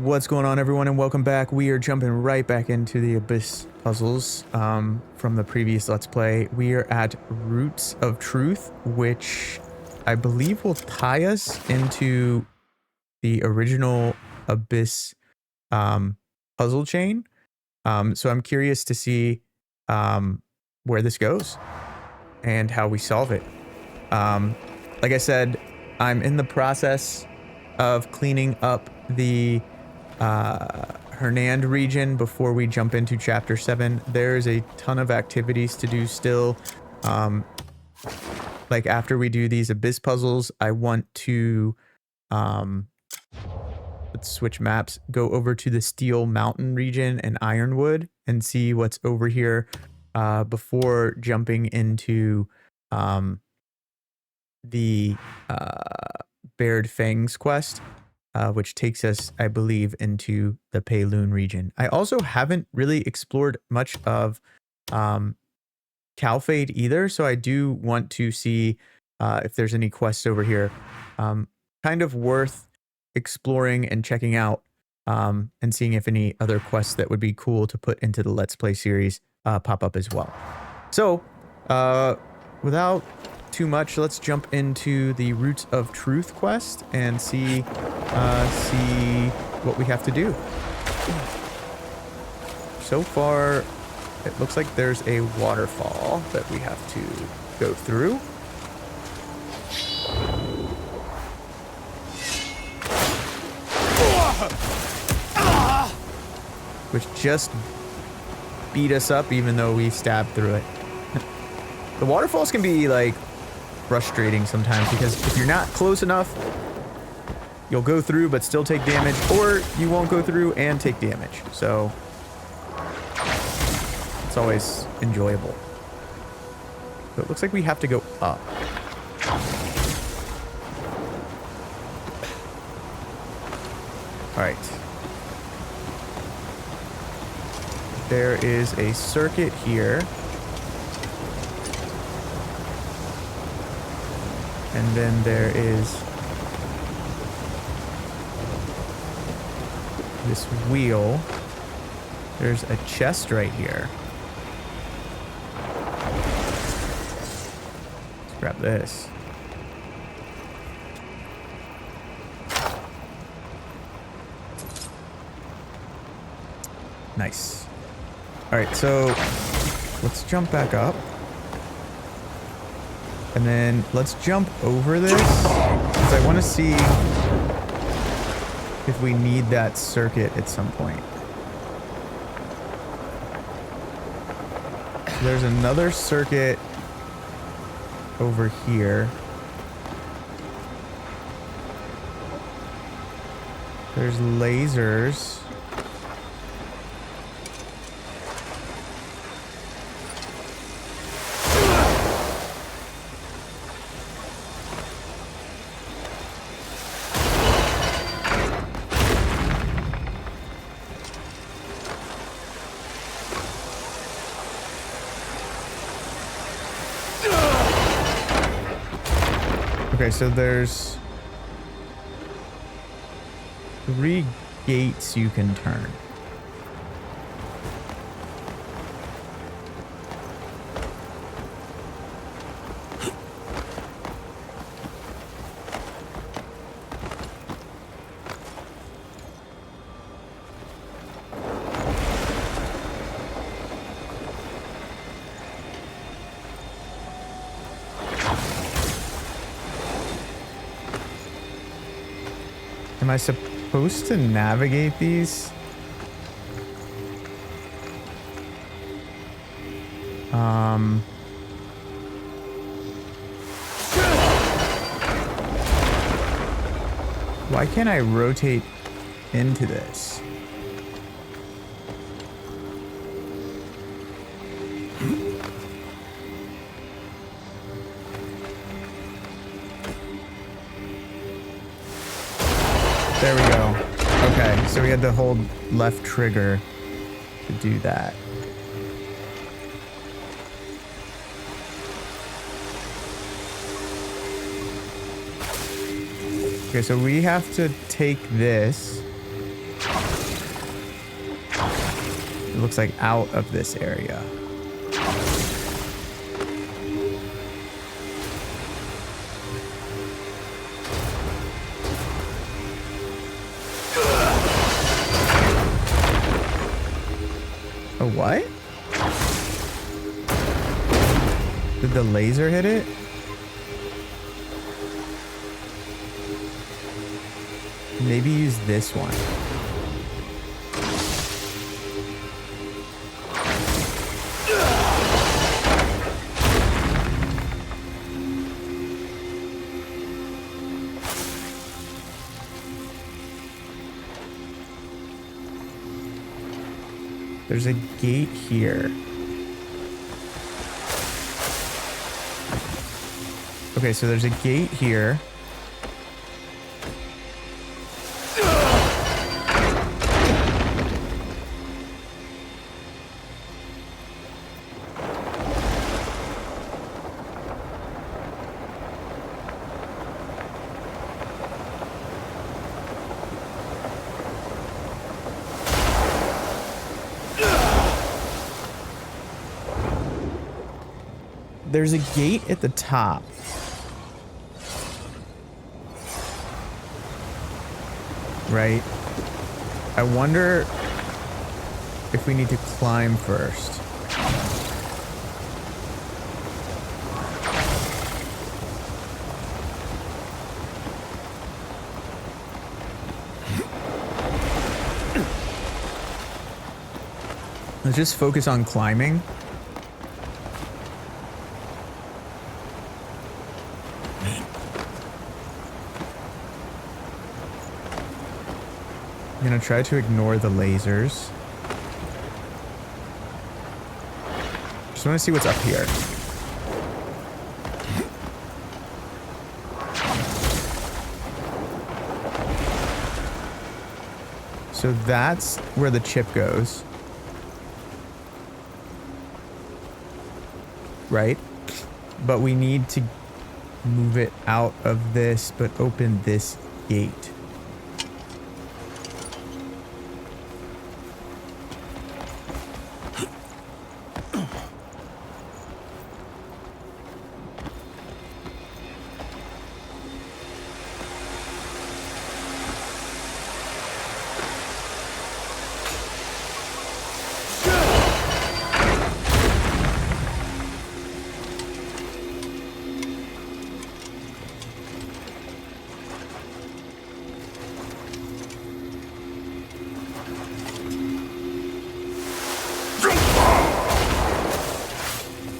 What's going on, everyone, and welcome back. We are jumping right back into the Abyss puzzles from the previous Let's Play. We are at Roots of Truth, which I believe will tie us into the original Abyss puzzle chain. So I'm curious to see where this goes and how we solve it. Like I said, I'm in the process of cleaning up the Hernand region before we jump into chapter 7. There's a ton of activities to do still. Like after we do these Abyss puzzles, I want to let's switch maps, go over to the Steel Mountain region and Ironwood and see what's over here before jumping into the Bared Fangs quest. Which takes us, I believe, into the Payloon region. I also haven't really explored much of Calfade either, so I do want to see if there's any quests over here. Kind of worth exploring and checking out, and seeing if any other quests that would be cool to put into the Let's Play series pop up as well. So, without too much, let's jump into the Roots of Truth quest and see what we have to do. So far, it looks like there's a waterfall that we have to go through. Which just beat us up even though we stabbed through it. The waterfalls can be like frustrating sometimes because if you're not close enough, you'll go through but still take damage, or you won't go through and take damage. So it's always enjoyable. So it looks like we have to go up. All right. There is a circuit here. And then there is this wheel. There's a chest right here. Let's grab this. Nice. All right, so let's jump back up. And then let's jump over this, because I want to see if we need that circuit at some point. So there's another circuit over here. There's lasers. Okay, so there's 3 gates you can turn. Am I supposed to navigate these? Why can't I rotate into this? There we go. Okay, so we had to hold left trigger to do that. Okay, so we have to take this It looks like out of this area. A what? Did the laser hit it? Maybe use this one. There's a gate here. Okay, so there's a gate here. There's a gate at the top. Right? I wonder if we need to climb first. Let's just focus on climbing. I'm gonna try to ignore the lasers. Just want to see what's up here. So that's where the chip goes. Right? But we need to move it out of this, but open this gate.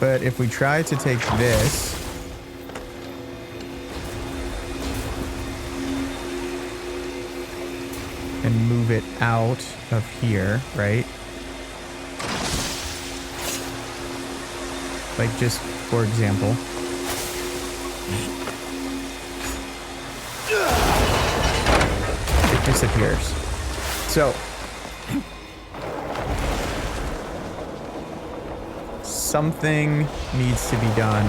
But if we try to take this, and move it out of here, right? Like just for example. It disappears. So something needs to be done.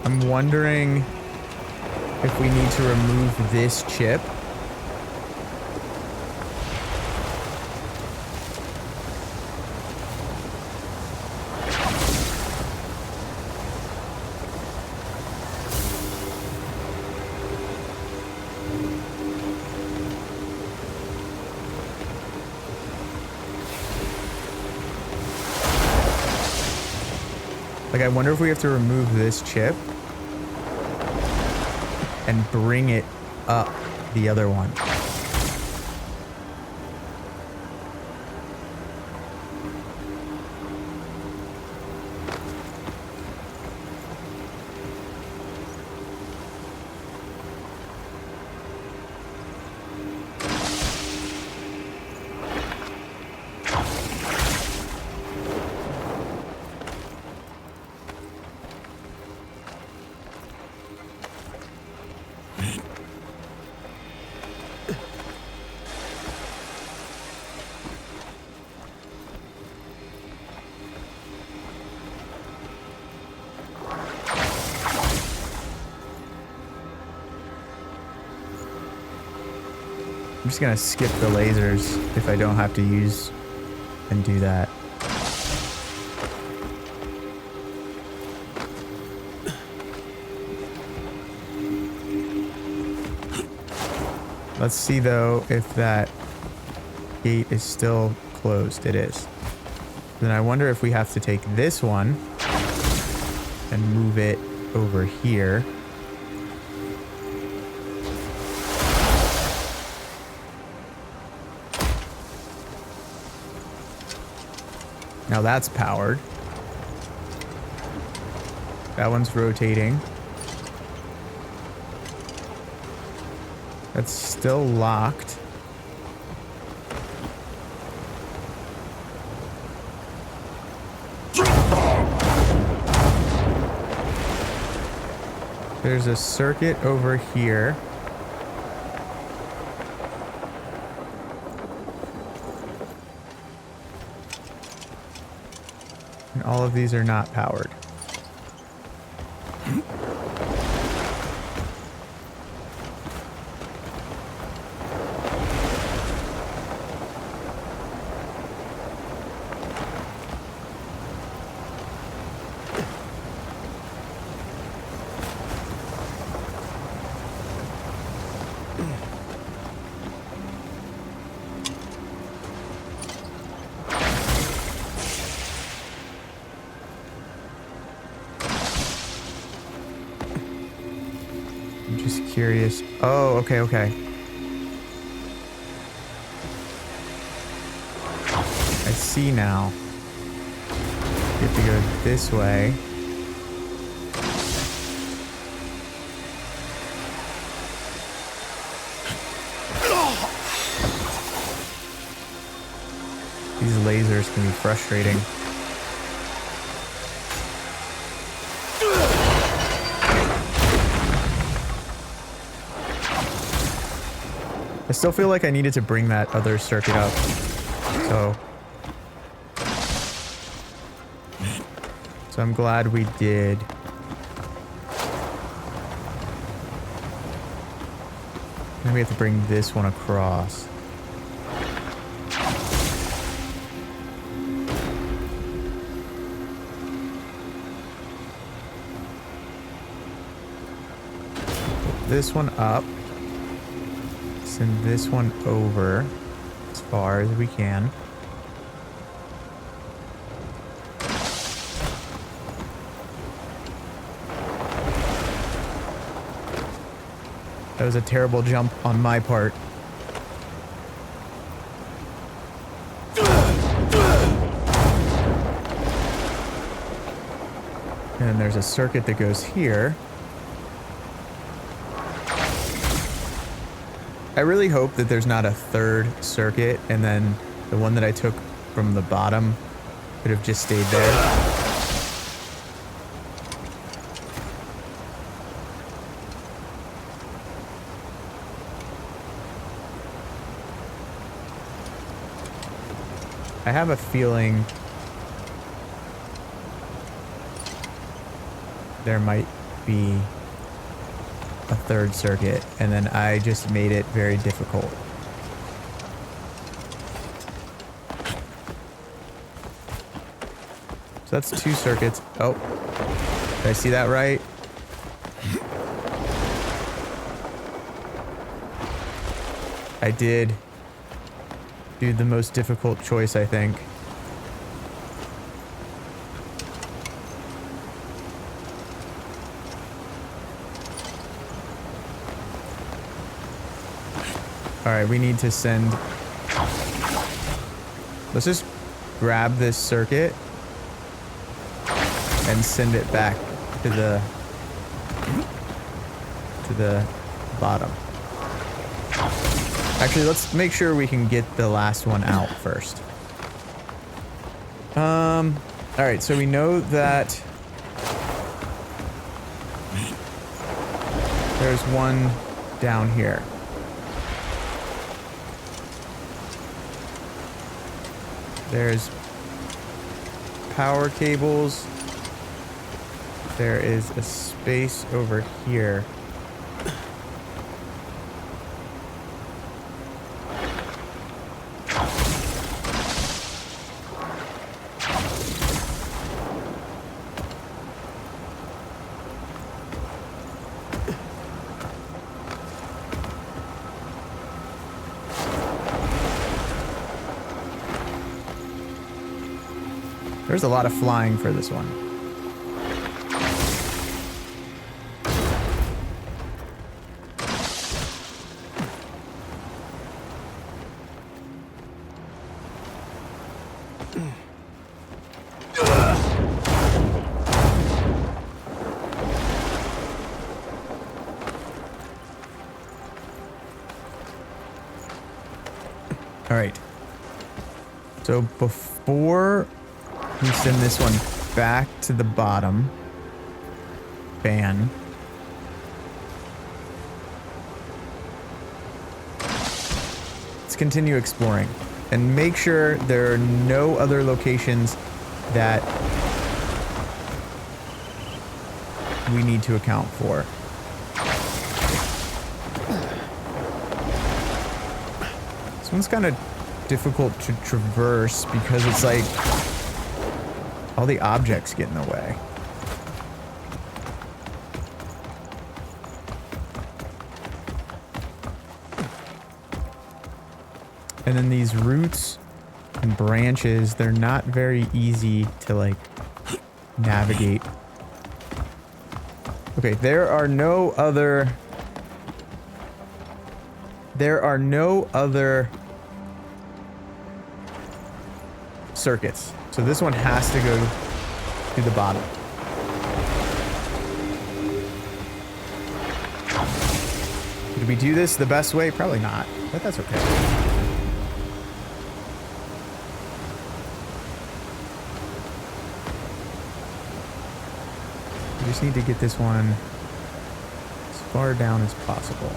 I'm wondering if we need to remove this chip. Like, I wonder if we have to remove this chip and bring it up the other one. I'm just gonna skip the lasers if I don't have to use and do that. Let's see though if that gate is still closed. It is. Then I wonder if we have to take this one and move it over here. Now that's powered. That one's rotating. That's still locked. There's a circuit over here. And all of these are not powered. I'm just curious. Oh, okay, okay. I see now. You have to go this way. These lasers can be frustrating. I still feel like I needed to bring that other circuit up. So I'm glad we did. Then we have to bring this one across. Put this one up. Send this one over as far as we can. That was a terrible jump on my part. And then there's a circuit that goes here. I really hope that there's not a third circuit and then the one that I took from the bottom could have just stayed there. I have a feeling there might be a third circuit, and then I just made it very difficult. So that's 2 circuits. Oh, did I see that right? I did do the most difficult choice, I think. Alright, we need to send... Let's just grab this circuit and send it back to the bottom. Actually, let's make sure we can get the last one out first. Alright, so we know that there's one down here. There's power cables. There is a space over here. There's a lot of flying for this one. All right. So before we send this one back to the bottom, ban. Let's continue exploring and make sure there are no other locations that we need to account for. This one's kind of difficult to traverse because it's like all the objects get in the way. And then these roots and branches, they're not very easy to like navigate. Okay, there are no other circuits. So this one has to go to the bottom. Did we do this the best way? Probably not, but that's okay. We just need to get this one as far down as possible.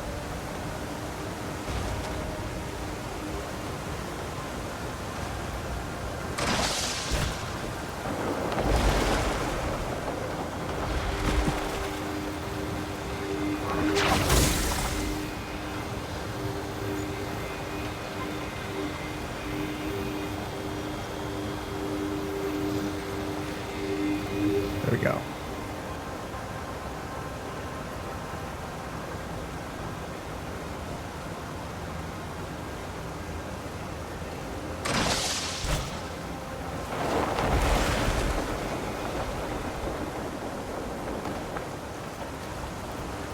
There we go.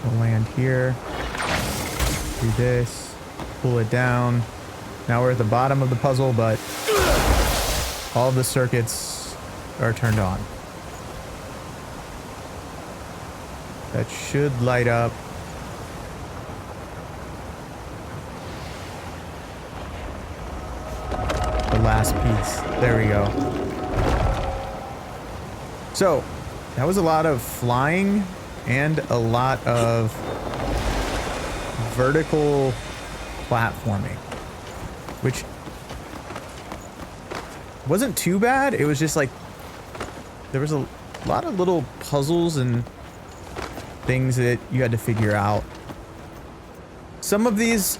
We'll land here, do this, pull it down. Now we're at the bottom of the puzzle, but all of the circuits are turned on. That should light up. The last piece. There we go. So, that was a lot of flying and a lot of vertical platforming, which wasn't too bad. It was just like there was a lot of little puzzles and things that you had to figure out. Some of these,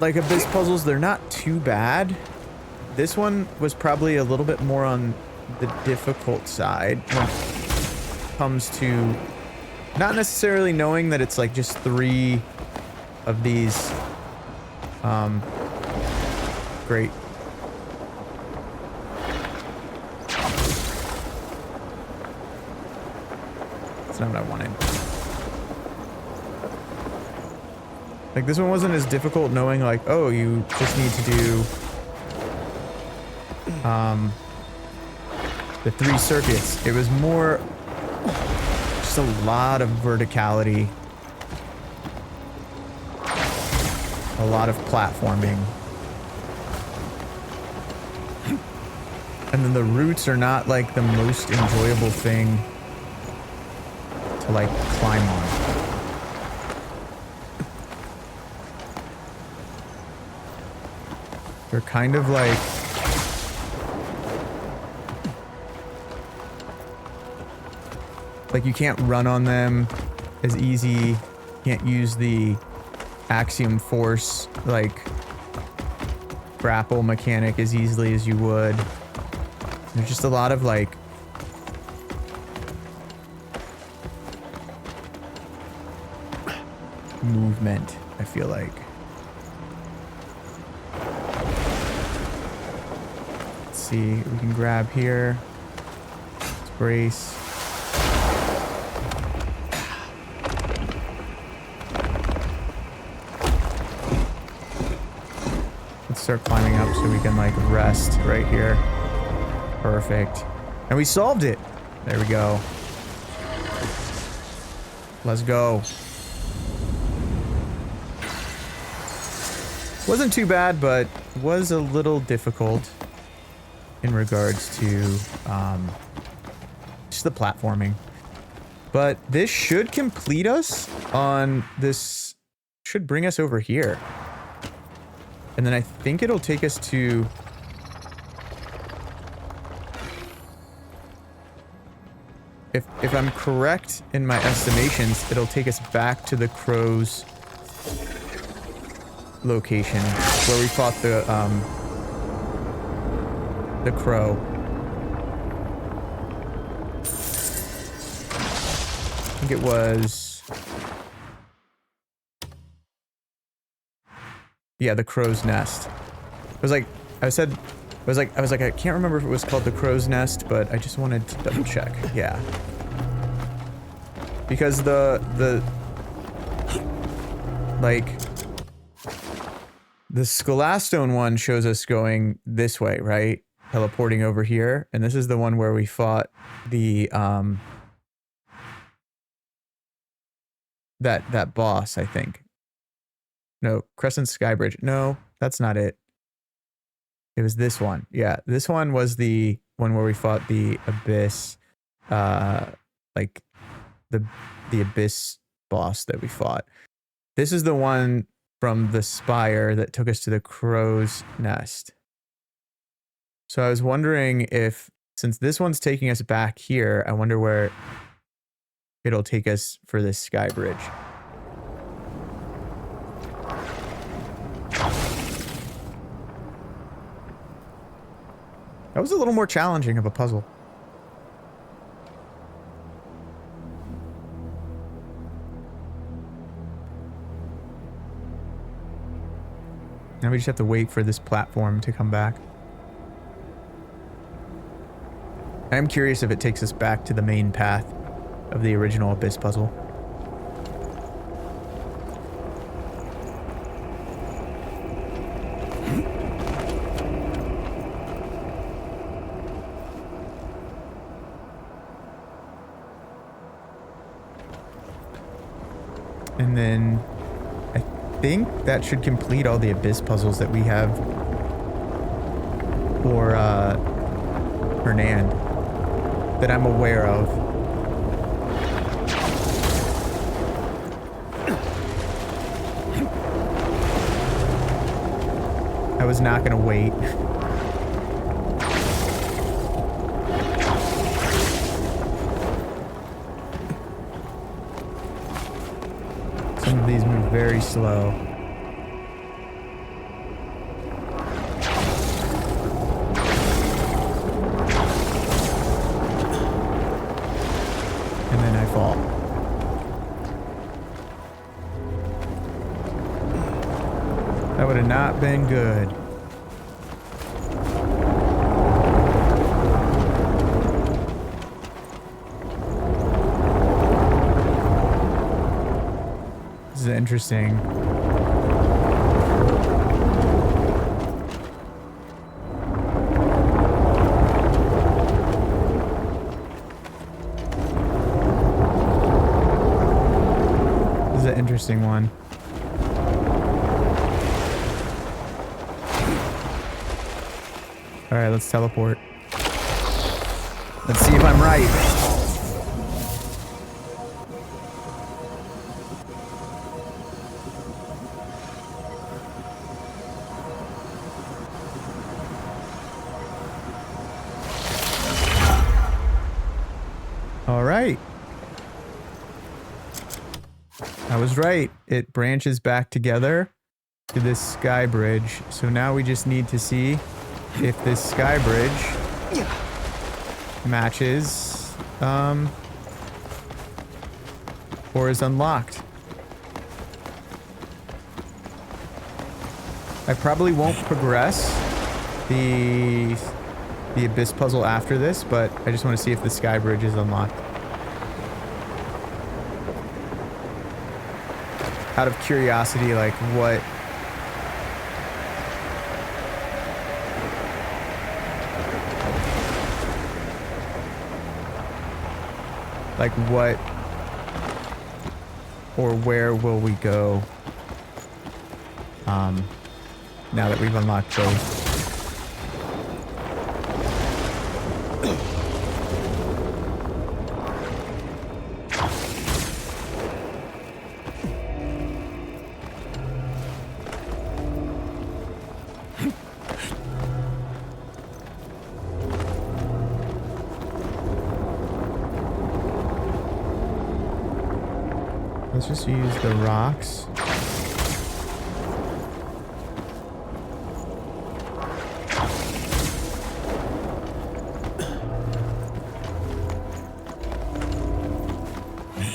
like Abyss puzzles, they're not too bad. This one was probably a little bit more on the difficult side when it comes to not necessarily knowing that it's like just 3 of these great. That's not what I wanted. Like, this one wasn't as difficult knowing, like, oh, you just need to do the 3 circuits. It was more just a lot of verticality, a lot of platforming. And then the roots are not like the most enjoyable thing to like climb on. They're kind of like you can't run on them as easy. Can't use the axiom force like grapple mechanic as easily as you would. There's just a lot of like movement, I feel like. Let's see, we can grab here. brace. Let's start climbing up so we can like rest right here. Perfect. And we solved it. There we go. Let's go. Wasn't too bad, but was a little difficult in regards to just the platforming. But this should complete us on this, should bring us over here. And then I think it'll take us to... If I'm correct in my estimations, it'll take us back to the crow's location where we fought the crow. I think it was... Yeah, the crow's nest. It was like, I was like, I can't remember if it was called the crow's nest, but I just wanted to double check. Yeah. Because like, the Scholastone one shows us going this way, right? Teleporting over here. And this is the one where we fought the, that boss, I think. No, Crescent Skybridge. No, that's not it. It was this one. Yeah, this one was the one where we fought the Abyss, like the Abyss boss that we fought. This is the one from the spire that took us to the crow's nest. So I was wondering if, since this one's taking us back here, I wonder where it'll take us for this sky bridge. That was a little more challenging of a puzzle. Now we just have to wait for this platform to come back. I'm curious if it takes us back to the main path of the original Abyss puzzle. And then I think that should complete all the Abyss puzzles that we have for Hernand that I'm aware of. I was not gonna wait. Some of these move very slow. And then I fall. That would have not been good. This is interesting. This is an interesting one. Alright, let's teleport. Let's see if I'm right. Alright. I was right. It branches back together to this sky bridge. So now we just need to see if this sky bridge matches or is unlocked. I probably won't progress the the abyss puzzle after this, but I just want to see if the sky bridge is unlocked. Out of curiosity, like what... Like what or where will we go now that we've unlocked both? Let's just use the rocks.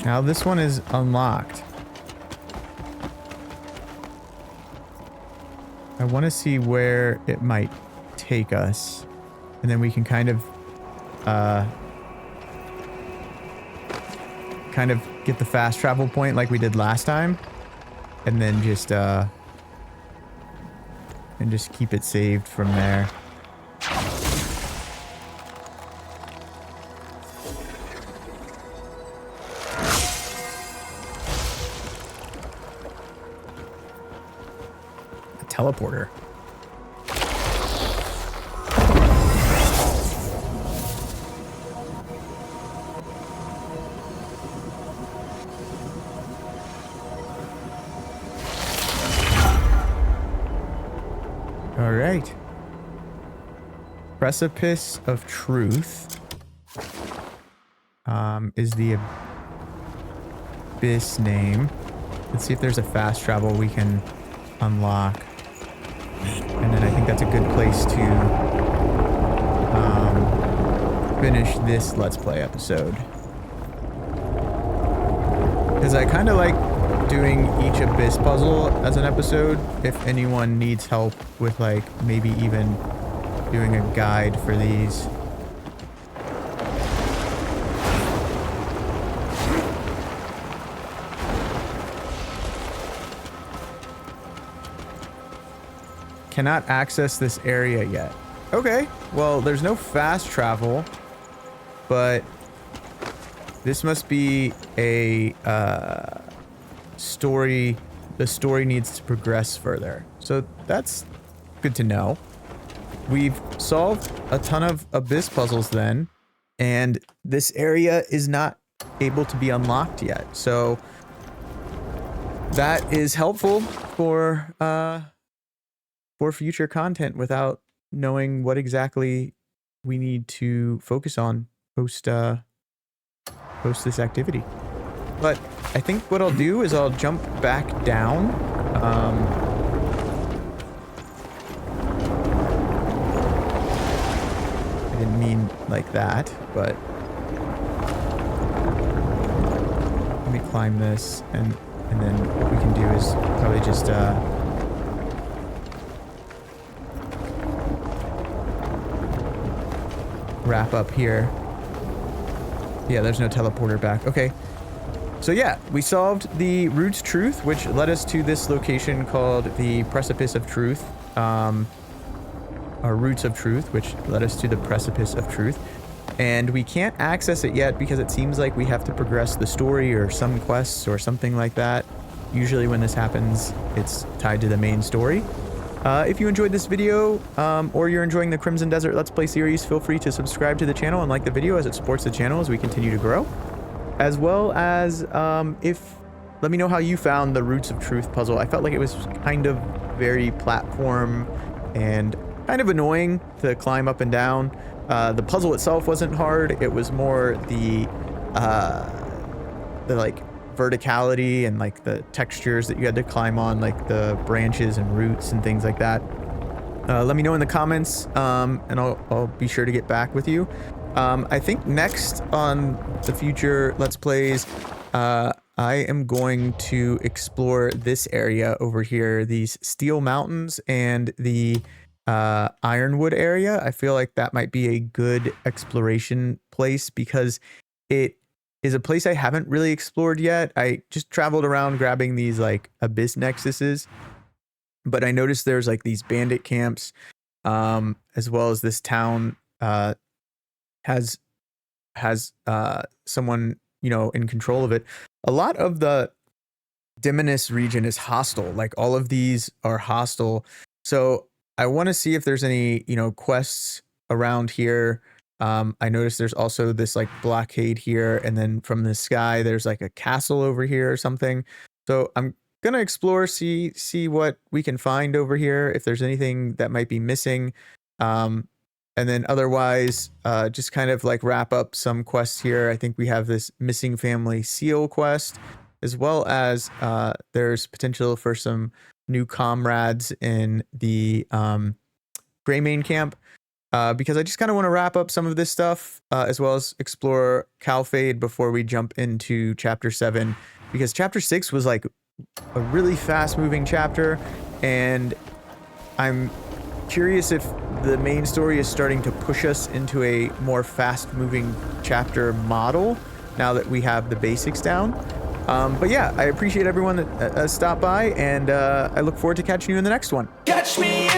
Now this one is unlocked. I want to see where it might take us. And then we can kind of get the fast travel point like we did last time. And then just keep it saved from there. A teleporter. All right. Precipice of Truth is the abyss name. Let's see if there's a fast travel we can unlock. And then I think that's a good place to finish this Let's Play episode. Because I kind of like doing each abyss puzzle as an episode. If anyone needs help with like maybe even doing a guide for these. Cannot access this area yet. Okay, well there's no fast travel, but this must be a story. The story needs to progress further, so that's good to know. We've solved a ton of abyss puzzles then, and this area is not able to be unlocked yet, so that is helpful for future content without knowing what exactly we need to focus on post this activity. But I think what I'll do is I'll jump back down. I didn't mean like that, but let me climb this, and then what we can do is probably just wrap up here. Yeah, there's no teleporter back. Okay. So yeah, we solved the Roots Truth, which led us to this location called the Precipice of Truth. Or Roots of Truth, which led us to the Precipice of Truth. And we can't access it yet because it seems like we have to progress the story or some quests or something like that. Usually when this happens, it's tied to the main story. If you enjoyed this video, or you're enjoying the Crimson Desert Let's Play series, feel free to subscribe to the channel and like the video as it supports the channel as we continue to grow. As well as, let me know how you found the Roots of Truth puzzle. I felt like it was kind of very platform and kind of annoying to climb up and down. The puzzle itself wasn't hard. It was more the like verticality and like the textures that you had to climb on, like the branches and roots and things like that. Let me know in the comments, and I'll be sure to get back with you. I think next on the future Let's Plays, I am going to explore this area over here, these Steel Mountains and the Ironwood area. I feel like that might be a good exploration place because it is a place I haven't really explored yet. I just traveled around grabbing these like abyss nexuses, but I noticed there's like these bandit camps, as well as this town has someone, you know, in control of it. A lot of the Dimonus region is hostile. Like all of these are hostile. So I want to see if there's any, you know, quests around here. I noticed there's also this like blockade here, and then from the sky there's like a castle over here or something. So I'm gonna explore, see what we can find over here, if there's anything that might be missing. And then otherwise, just kind of like wrap up some quests here. I think we have this missing family seal quest, as well as there's potential for some new comrades in the Greymane camp, because I just kind of want to wrap up some of this stuff, as well as explore Calfade before we jump into chapter 7, because chapter 6 was like a really fast moving chapter, and I'm curious if the main story is starting to push us into a more fast moving chapter model now that we have the basics down. But yeah, I appreciate everyone that stopped by, and I look forward to catching you in the next one. Catch me